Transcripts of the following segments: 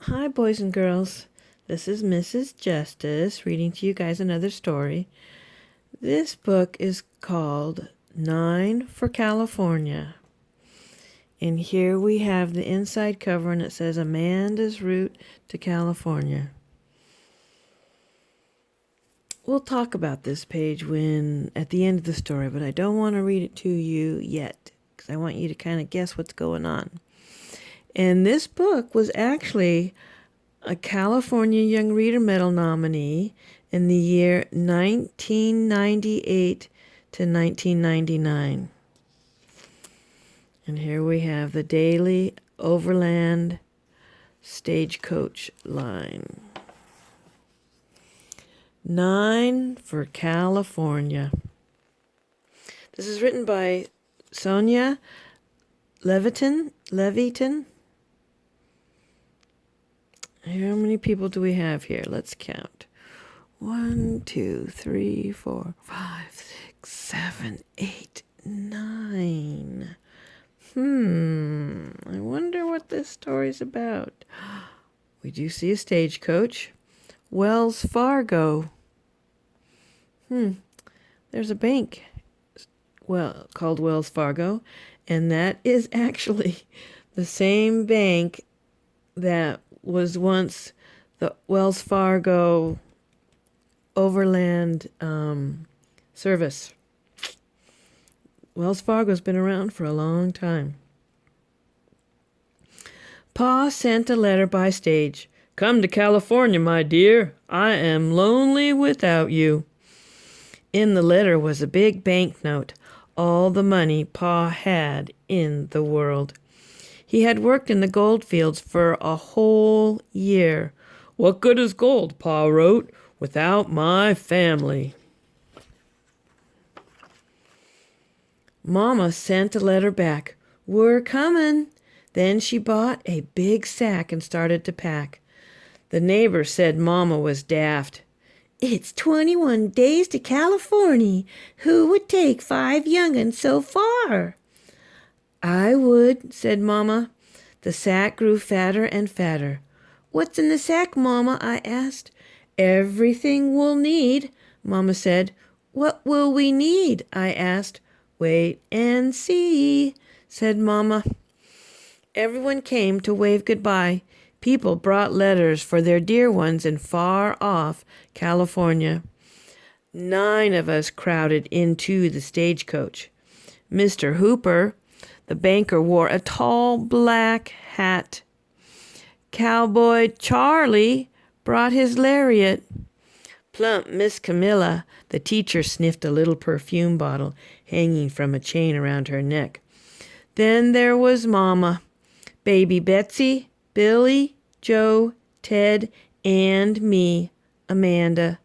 Hi, boys and girls. This is Mrs. Justice reading to you guys another story. This book is called 9 for California. And here we have the inside cover, and it says Amanda's Route to California. We'll talk about this page at the end of the story, but I don't want to read it to you yet because I want you to kind of guess what's going on. And this book was actually a California Young Reader Medal nominee in the year 1998 to 1999. And here we have the daily overland stagecoach line. 9 for California. This is written by Sonia Levitin. How many people do we have here? Let's count. 1, 2, 3, 4, 5, 6, 7, 8, 9. I wonder what this story's about. We do see a stagecoach. Wells Fargo. There's a bank called Wells Fargo, and that is actually the same bank that was once the Wells Fargo Overland Service. Wells Fargo's been around for a long time. Pa sent a letter by stage. Come to California, my dear. I am lonely without you. In the letter was a big banknote, all the money Pa had in the world. He had worked in the gold fields for a whole year. What good is gold, Pa wrote, without my family? Mama sent a letter back. We're coming. Then she bought a big sack and started to pack. The neighbor said Mama was daft. It's 21 days to California. Who would take 5 young'uns so far? I would, said Mama. The sack grew fatter and fatter. What's in the sack, Mama? I asked. Everything we'll need, Mama said. What will we need? I asked. Wait and see, said Mama. Everyone came to wave goodbye. People brought letters for their dear ones in far-off California. 9 of us crowded into the stagecoach. Mr. Hooper, the banker, wore a tall black hat. Cowboy Charlie brought his lariat. Plump Miss Camilla, the teacher, sniffed a little perfume bottle hanging from a chain around her neck. Then there was Mama, Baby Betsy, Billy, Joe, Ted, and me, Amanda.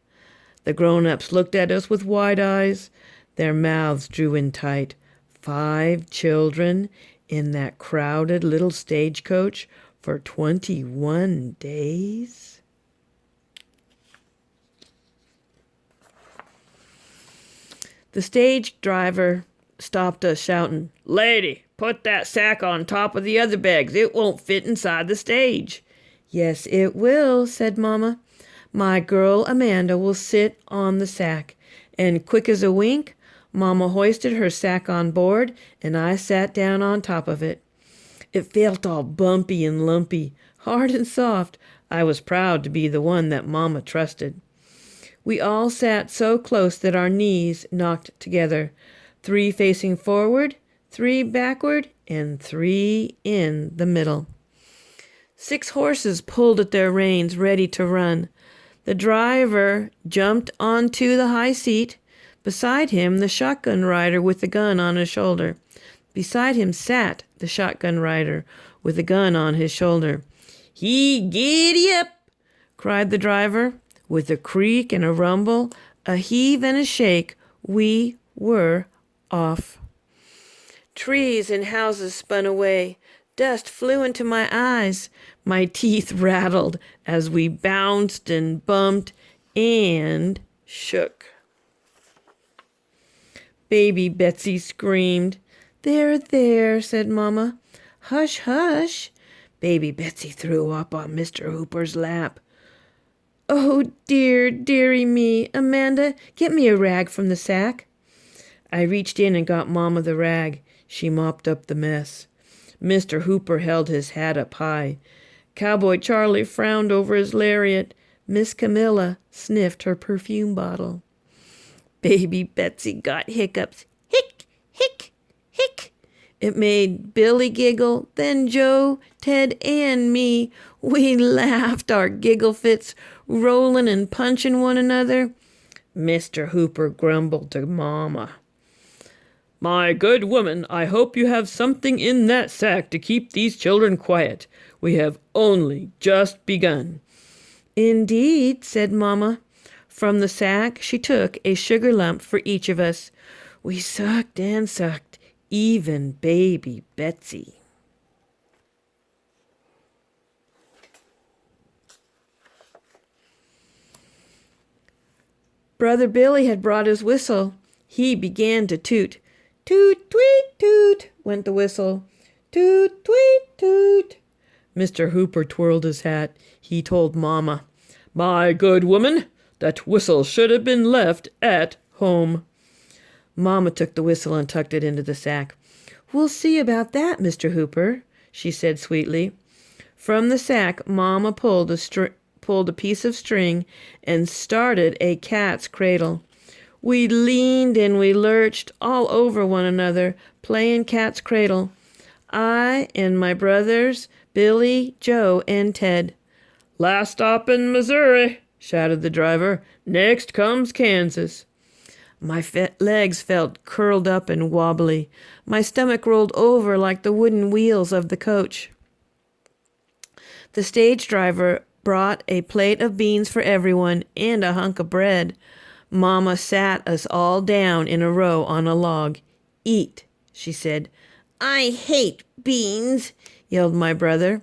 The grown-ups looked at us with wide eyes. Their mouths drew in tight. 5 children in that crowded little stagecoach for 21 days? The stage driver stopped us, shouting, Lady, put that sack on top of the other bags. It won't fit inside the stage. Yes, it will, said Mama. My girl Amanda will sit on the sack. And quick as a wink, Mama hoisted her sack on board, and I sat down on top of it. It felt all bumpy and lumpy, hard and soft. I was proud to be the one that Mama trusted. We all sat so close that our knees knocked together, 3 facing forward, 3 backward, and 3 in the middle. 6 horses pulled at their reins, ready to run. The driver jumped onto the high seat. Beside him, the shotgun rider with the gun on his shoulder. Beside him sat the shotgun rider with the gun on his shoulder. Giddy up, cried the driver. With a creak and a rumble, a heave and a shake, we were off. Trees and houses spun away. Dust flew into my eyes. My teeth rattled as we bounced and bumped and shook. Baby Betsy screamed. There, there, said Mama. Hush, hush. Baby Betsy threw up on Mr. Hooper's lap. "Oh, dear, dearie me. Amanda, get me a rag from the sack." I reached in and got Mama the rag. She mopped up the mess. Mr. Hooper held his hat up high. Cowboy Charlie frowned over his lariat. Miss Camilla sniffed her perfume bottle. Baby Betsy got hiccups. Hick, hick, hick. It made Billy giggle, then Joe, Ted, and me. We laughed our giggle fits, rolling and punching one another. Mr. Hooper grumbled to Mama. "My good woman, I hope you have something in that sack to keep these children quiet. We have only just begun." "Indeed," said Mama. From the sack she took a sugar lump for each of us. We sucked and sucked, even baby Betsy. Brother Billy had brought his whistle. He began to toot. Toot, tweet, toot, went the whistle. Toot, tweet, toot. Mr. Hooper twirled his hat. He told Mama, "My good woman, that whistle should have been left at home." Mama took the whistle and tucked it into the sack. "We'll see about that, Mr. Hooper," she said sweetly. From the sack, Mama pulled a piece of string and started a cat's cradle. We leaned and we lurched all over one another, playing cat's cradle. I and my brothers, Billy, Joe, and Ted. "Last stop in Missouri," shouted the driver. "Next comes Kansas." My legs felt curled up and wobbly. My stomach rolled over like the wooden wheels of the coach. The stage driver brought a plate of beans for everyone and a hunk of bread. Mama sat us all down in a row on a log. "Eat," she said. "I hate beans," yelled my brother.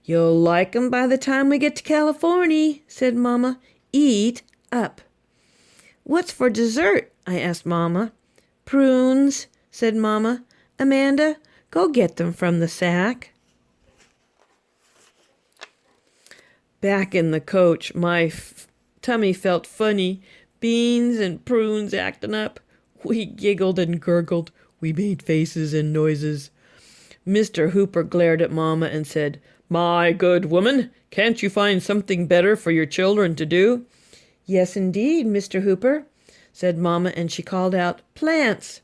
"You'll like 'em by the time we get to California," said Mama. "Eat up." "What's for dessert?" I asked Mama. "Prunes," said Mama. "Amanda, go get them from the sack." Back in the coach, my tummy felt funny. Beans and prunes acting up. We giggled and gurgled. We made faces and noises. Mr. Hooper glared at Mama and said, "My good woman, can't you find something better for your children to do?" "Yes, indeed, Mr. Hooper," said Mama, and she called out, "Plants."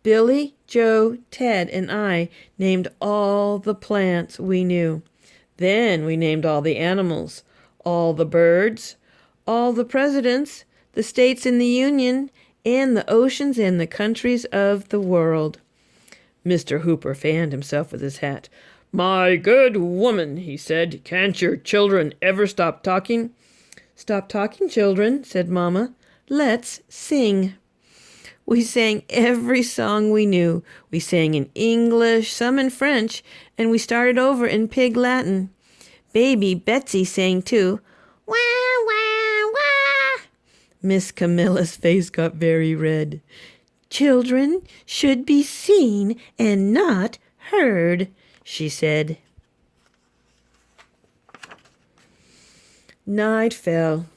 Billy, Joe, Ted, and I named all the plants we knew. Then we named all the animals, all the birds, all the presidents, the states in the Union, and the oceans and the countries of the world. Mr. Hooper fanned himself with his hat. "My good woman," he said, "can't your children ever stop talking?" "Stop talking, children," said Mama. "Let's sing." We sang every song we knew. We sang in English, some in French, and we started over in Pig Latin. Baby Betsy sang too. "Wah, wah, wah." Miss Camilla's face got very red. "Children should be seen and not heard," she said. Night fell.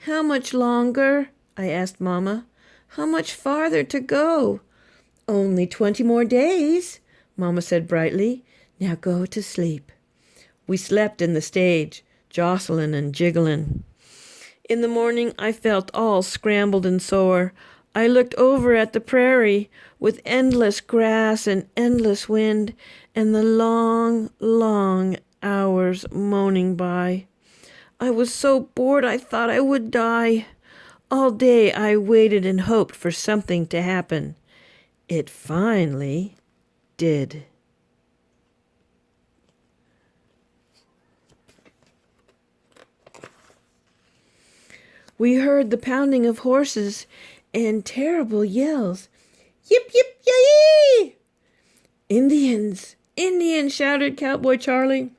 "How much longer?" I asked Mama. "How much farther to go?" "Only 20 more days," Mama said brightly. "Now go to sleep." We slept in the stage, jostling and jiggling. In the morning I felt all scrambled and sore. I looked over at the prairie with endless grass and endless wind and the long, long hours moaning by. I was so bored I thought I would die. All day I waited and hoped for something to happen. It finally did. We heard the pounding of horses and terrible yells. "Yip, yip, yay!" "Indians! Indians!" shouted Cowboy Charlie.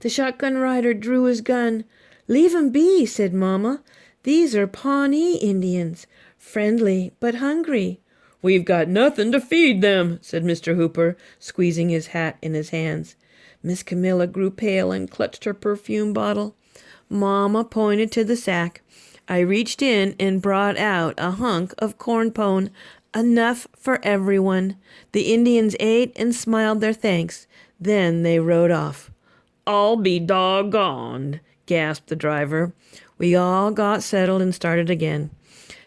The shotgun rider drew his gun. "Leave 'em be," said Mama. "These are Pawnee Indians, friendly but hungry." "We've got nothing to feed them," said Mr. Hooper, squeezing his hat in his hands. Miss Camilla grew pale and clutched her perfume bottle. Mama pointed to the sack. I reached in and brought out a hunk of corn pone, enough for everyone. The Indians ate and smiled their thanks. Then they rode off. "I'll be doggoned," gasped the driver. We all got settled and started again.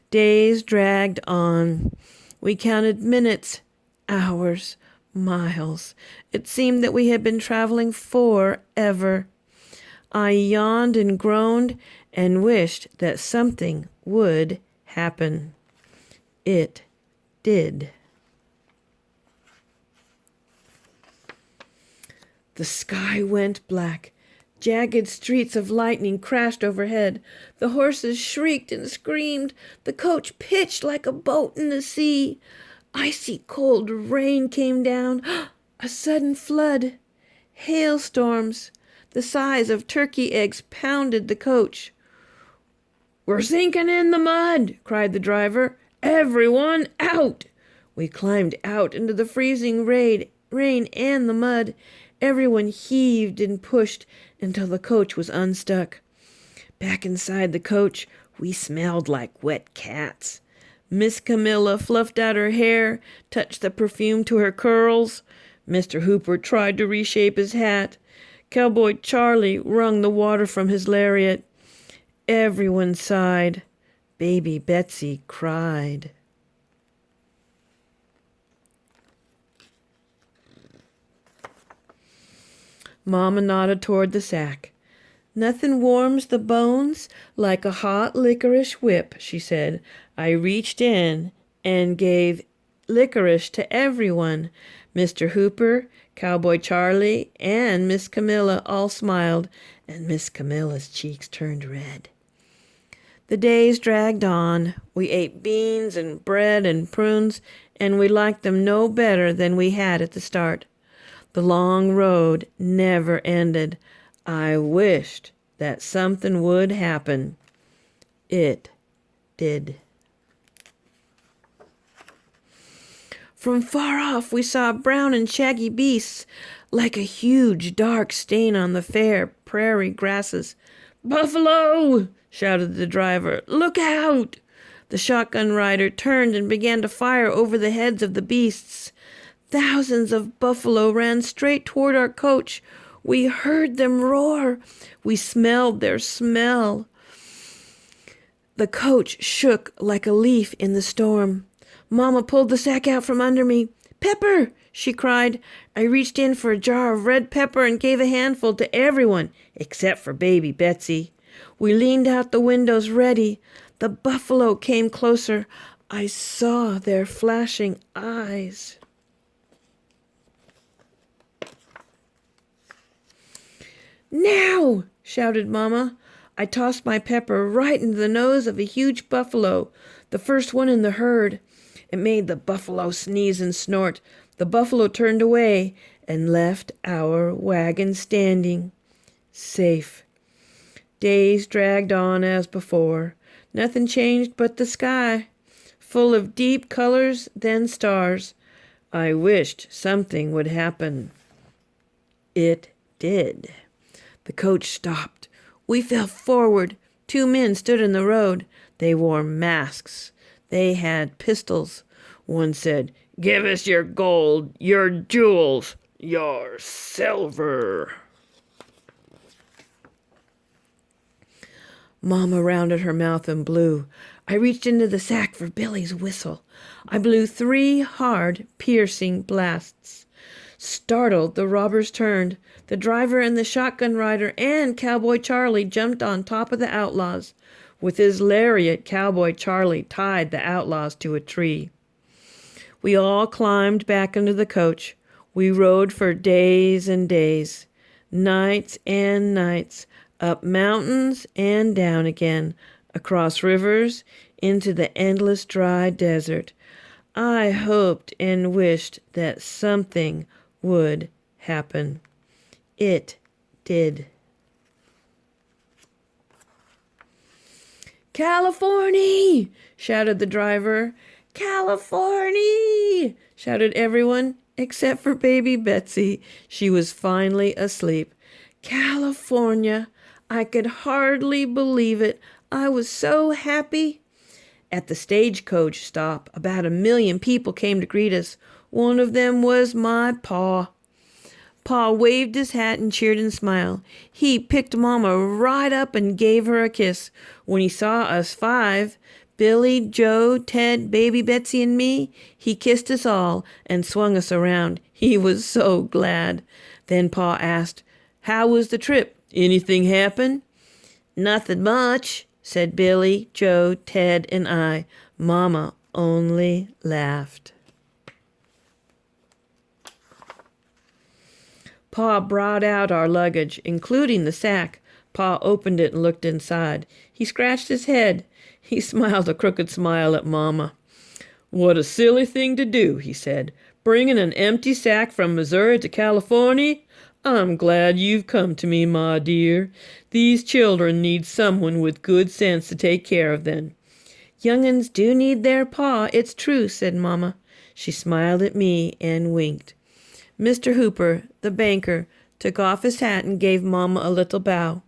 Days dragged on. We counted minutes, hours, miles. It seemed that we had been traveling forever. I yawned and groaned and wished that something would happen. It did. The sky went black. Jagged streaks of lightning crashed overhead. The horses shrieked and screamed. The coach pitched like a boat in the sea. Icy cold rain came down. A sudden flood. Hailstorms the size of turkey eggs pounded the coach. "We're sinking in the mud," cried the driver. "Everyone out!" We climbed out into the freezing rain and the mud. Everyone heaved and pushed until the coach was unstuck. Back inside the coach, we smelled like wet cats. Miss Camilla fluffed out her hair, touched the perfume to her curls. Mr. Hooper tried to reshape his hat. Cowboy Charlie wrung the water from his lariat. Everyone sighed. Baby Betsy cried. Mama nodded toward the sack. "Nothing warms the bones like a hot licorice whip," she said. I reached in and gave licorice to everyone. Mr. Hooper, Cowboy Charlie, and Miss Camilla all smiled, and Miss Camilla's cheeks turned red. The days dragged on. We ate beans and bread and prunes, and we liked them no better than we had at the start. The long road never ended. I wished that something would happen. It did. From far off we saw brown and shaggy beasts, like a huge dark stain on the fair prairie grasses. "Buffalo!" shouted the driver. "Look out!" The shotgun rider turned and began to fire over the heads of the beasts. Thousands of buffalo ran straight toward our coach. We heard them roar. We smelled their smell. The coach shook like a leaf in the storm. Mama pulled the sack out from under me. "Pepper!" she cried. I reached in for a jar of red pepper and gave a handful to everyone except for baby Betsy. We leaned out the windows ready. The buffalo came closer. I saw their flashing eyes. "Now!" shouted Mama. I tossed my pepper right into the nose of a huge buffalo, the first one in the herd. It made the buffalo sneeze and snort. The buffalo turned away and left our wagon standing, safe. Days dragged on as before. Nothing changed but the sky, full of deep colors, then stars. I wished something would happen. It did. The coach stopped. We fell forward. 2 men stood in the road. They wore masks. They had pistols. One said, "Give us your gold, your jewels, your silver." Mama rounded her mouth and blew. I reached into the sack for Billy's whistle. I blew 3 hard, piercing blasts. Startled, the robbers turned. The driver and the shotgun rider and Cowboy Charlie jumped on top of the outlaws. With his lariat, Cowboy Charlie tied the outlaws to a tree. We all climbed back into the coach. We rode for days and days, nights and nights, up mountains and down again, across rivers, into the endless dry desert. I hoped and wished that something would happen. It did. "California!" shouted the driver. "California!" shouted everyone. except for baby Betsy. She was finally asleep. California! I could hardly believe it. I was so happy. At the stagecoach stop, about 1 million people came to greet us. One of them was my pa. Pa waved his hat and cheered and smiled. He picked Mama right up and gave her a kiss. When he saw us 5, Billy, Joe, Ted, baby Betsy, and me, he kissed us all and swung us around. He was so glad. Then Pa asked, "How was the trip? Anything happen?" "Nothing much," said Billy, Joe, Ted, and I. Mama only laughed. Pa brought out our luggage, including the sack. Pa opened it and looked inside. He scratched his head. He smiled a crooked smile at Mama. "What a silly thing to do," he said. "Bringing an empty sack from Missouri to California? I'm glad you've come to me, ma dear. These children need someone with good sense to take care of them." "Young'uns do need their pa, it's true," said Mama. She smiled at me and winked. Mr. Hooper, the banker, took off his hat and gave Mama a little bow.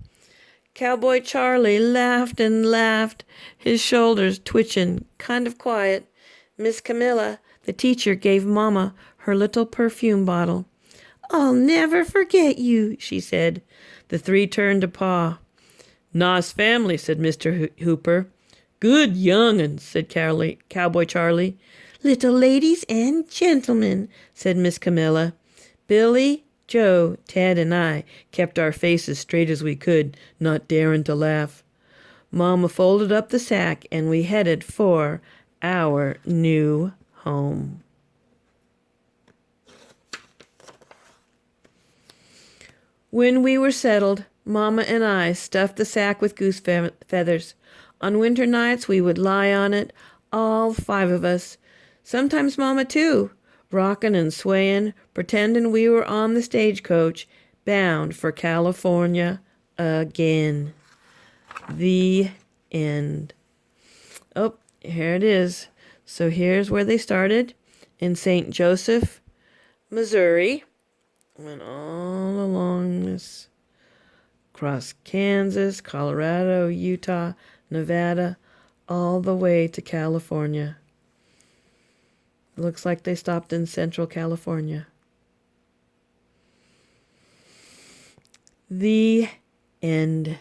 Cowboy Charlie laughed and laughed, his shoulders twitching, kind of quiet. Miss Camilla, the teacher, gave Mama her little perfume bottle. "I'll never forget you," she said. The 3 turned to Pa. "Nice family," said Mr. Hooper. "Good young'uns," said Cowboy Charlie. "Little ladies and gentlemen," said Miss Camilla. Billy, Joe, Ted, and I kept our faces straight as we could, not daring to laugh. Mama folded up the sack, and we headed for our new home. When we were settled, Mama and I stuffed the sack with goose feathers. On winter nights, we would lie on it, all 5 of us. Sometimes Mama, too, rocking and swaying, pretending we were on the stagecoach, bound for California again. The end. Oh, here it is. So here's where they started, in St. Joseph, Missouri. Went all along this, across Kansas, Colorado, Utah, Nevada, all the way to California. Looks like they stopped in Central California. The end.